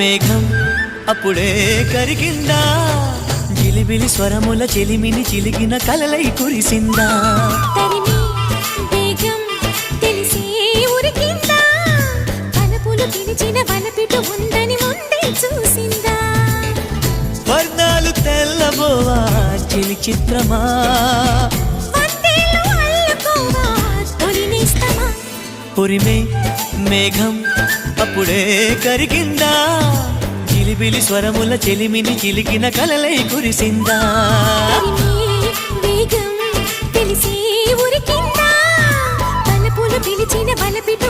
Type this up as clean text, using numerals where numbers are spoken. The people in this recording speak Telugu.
మేఘం అప్పుడే కరిగిందా, జిలిబిలి స్వరముల చెలిమిని చిలికిన కలలై కురిసిందా. తరిమి వేగం తెలిసి ఉరికిందా, వలపులు పిలిచిన వలపిటు ఉందని ముందే చూసిందా. వర్ణాలు తెల్లబోవా చిలి చిత్రమా, వందేలు అల్లుకోవా తొలి నేస్తమా. ఉరిమే మేఘం అప్పుడే కరిగిందా, జిలిబిలి స్వరముల చెలిమిని చిలికిన కలలై కురిసిందా. వేగం తెలిసి ఉరికిందా, వలపులు పిలిచిన వలపిటు